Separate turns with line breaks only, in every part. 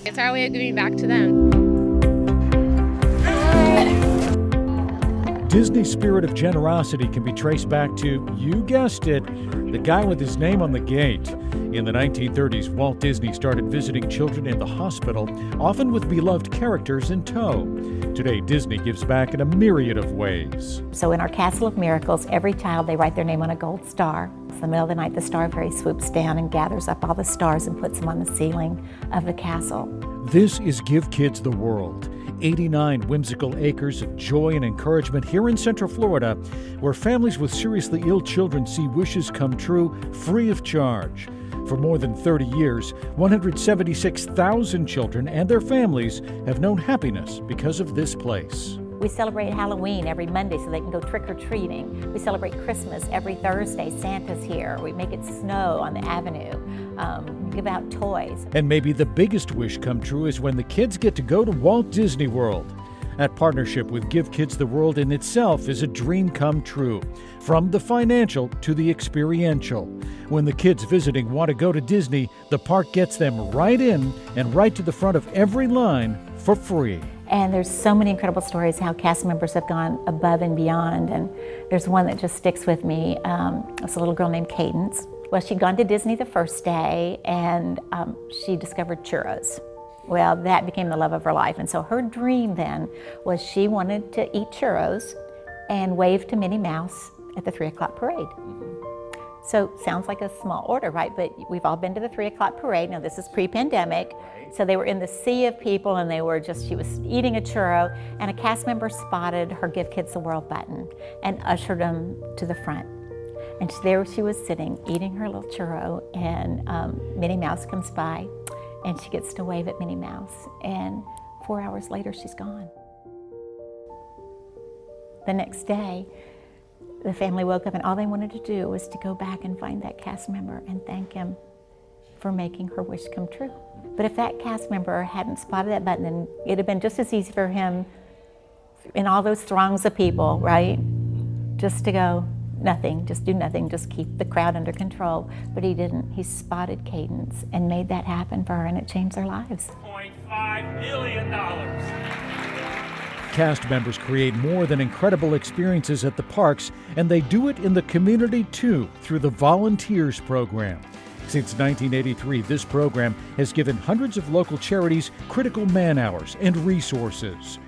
It's our way of giving back to them.
Disney's spirit of generosity can be traced back to, you guessed it, the guy with his name on the gate. In the 1930s, Walt Disney started visiting children in the hospital, often with beloved characters in tow. Today, Disney gives back in a myriad of ways.
So in our Castle of Miracles, every child, they write their name on a gold star. In the middle of the night, the Star Fairy swoops down and gathers up all the stars and puts them on the ceiling of the castle.
This is Give Kids the World. 89 whimsical acres of joy and encouragement here in Central Florida, where families with seriously ill children see wishes come true free of charge. For more than 30 years, 176,000 children and their families have known happiness because of this place.
We celebrate Halloween every Monday so they can go trick-or-treating. We celebrate Christmas every Thursday. Santa's here. We make it snow on the avenue. We give out toys.
And maybe the biggest wish come true is when the kids get to go to Walt Disney World. That partnership with Give Kids the World in itself is a dream come true, from the financial to the experiential. When the kids visiting want to go to Disney, the park gets them right in and right to the front of every line for free.
And there's so many incredible stories how cast members have gone above and beyond. And there's one that just sticks with me. It's a little girl named Cadence. Well, she'd gone to Disney the first day and she discovered churros. Well, that became the love of her life. And so her dream then was she wanted to eat churros and wave to Minnie Mouse at the 3 o'clock parade. So sounds like a small order, right? But we've all been to the 3 o'clock parade. Now this is pre-pandemic. So they were in the sea of people and she was eating a churro, and a cast member spotted her Give Kids the World button and ushered them to the front. And there she was sitting, eating her little churro, and Minnie Mouse comes by and she gets to wave at Minnie Mouse. And 4 hours later, she's gone. The next day, the family woke up and all they wanted to do was to go back and find that cast member and thank him for making her wish come true. But if that cast member hadn't spotted that button, then it'd have been just as easy for him in all those throngs of people, right? Just to go, nothing, just do nothing, just keep the crowd under control. But he didn't. He spotted Cadence and made that happen for her, and it changed their lives.
$0.5 million.
Cast members create more than incredible experiences at the parks, and they do it in the community too, through the Volunteers Program. Since 1983, this program has given hundreds of local charities critical man-hours and resources.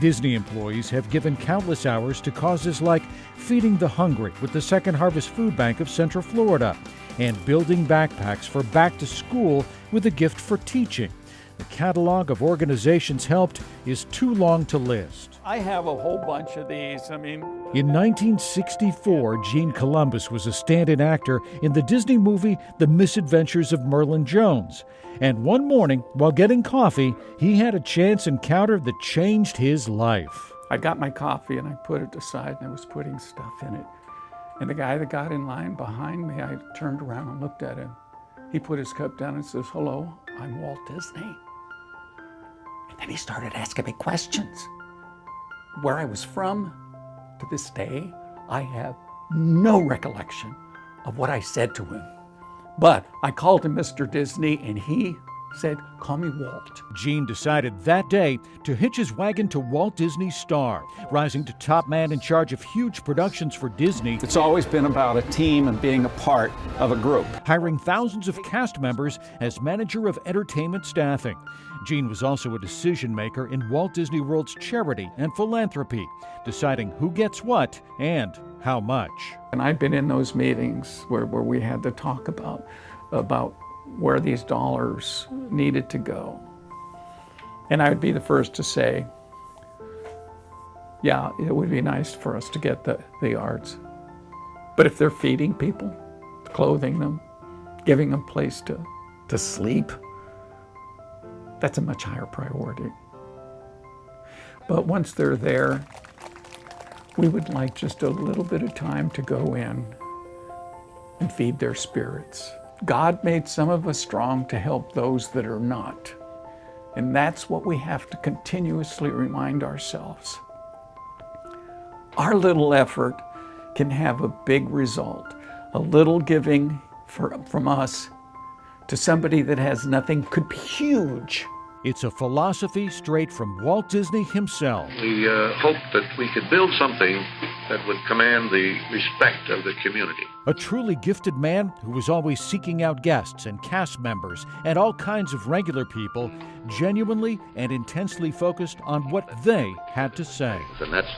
Disney employees have given countless hours to causes like feeding the hungry with the Second Harvest Food Bank of Central Florida and building backpacks for back to school with a gift for teaching. The catalog of organizations helped is too long to list.
I have a whole bunch of these.
In 1964, Gene Columbus was a stand-in actor in the Disney movie The Misadventures of Merlin Jones. And one morning, while getting coffee, he had a chance encounter that changed his life.
I got my coffee and I put it aside and I was putting stuff in it. And the guy that got in line behind me, I turned around and looked at him. He put his cup down and says, "Hello, I'm Walt Disney." And then he started asking me questions. Where I was from, to this day, I have no recollection of what I said to him. But I called him Mr. Disney and he said, "Call me Walt."
Gene decided that day to hitch his wagon to Walt Disney's star, rising to top man in charge of huge productions for Disney.
It's always been about a team and being a part of a group.
Hiring thousands of cast members as manager of entertainment staffing. Gene was also a decision maker in Walt Disney World's charity and philanthropy, deciding who gets what and how much.
And I've been in those meetings where we had to talk about where these dollars needed to go. And I would be the first to say, yeah, it would be nice for us to get the arts. But if they're feeding people, clothing them, giving them a place to sleep, that's a much higher priority. But once they're there, we would like just a little bit of time to go in and feed their spirits. God made some of us strong to help those that are not. And that's what we have to continuously remind ourselves. Our little effort can have a big result. A little giving from us to somebody that has nothing could be huge.
It's a philosophy straight from Walt Disney himself.
We hoped that we could build something that would command the respect of the community.
A truly gifted man who was always seeking out guests and cast members and all kinds of regular people, genuinely and intensely focused on what they had to say.
And that's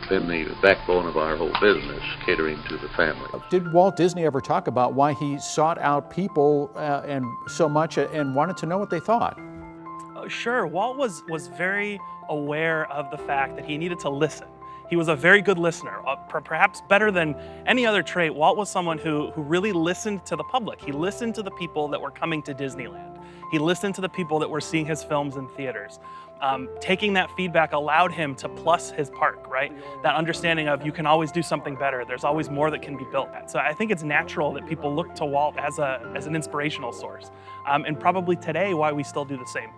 been the backbone of our whole business, catering to the family.
Did Walt Disney ever talk about why he sought out people and so much and wanted to know what they thought?
Sure, Walt was very aware of the fact that he needed to listen. He was a very good listener, perhaps better than any other trait. Walt was someone who really listened to the public. He listened to the people that were coming to Disneyland. He listened to the people that were seeing his films in theaters. Taking that feedback allowed him to plus his park, right? That understanding of you can always do something better. There's always more that can be built. So I think it's natural that people look to Walt as an inspirational source. And probably today why we still do the same.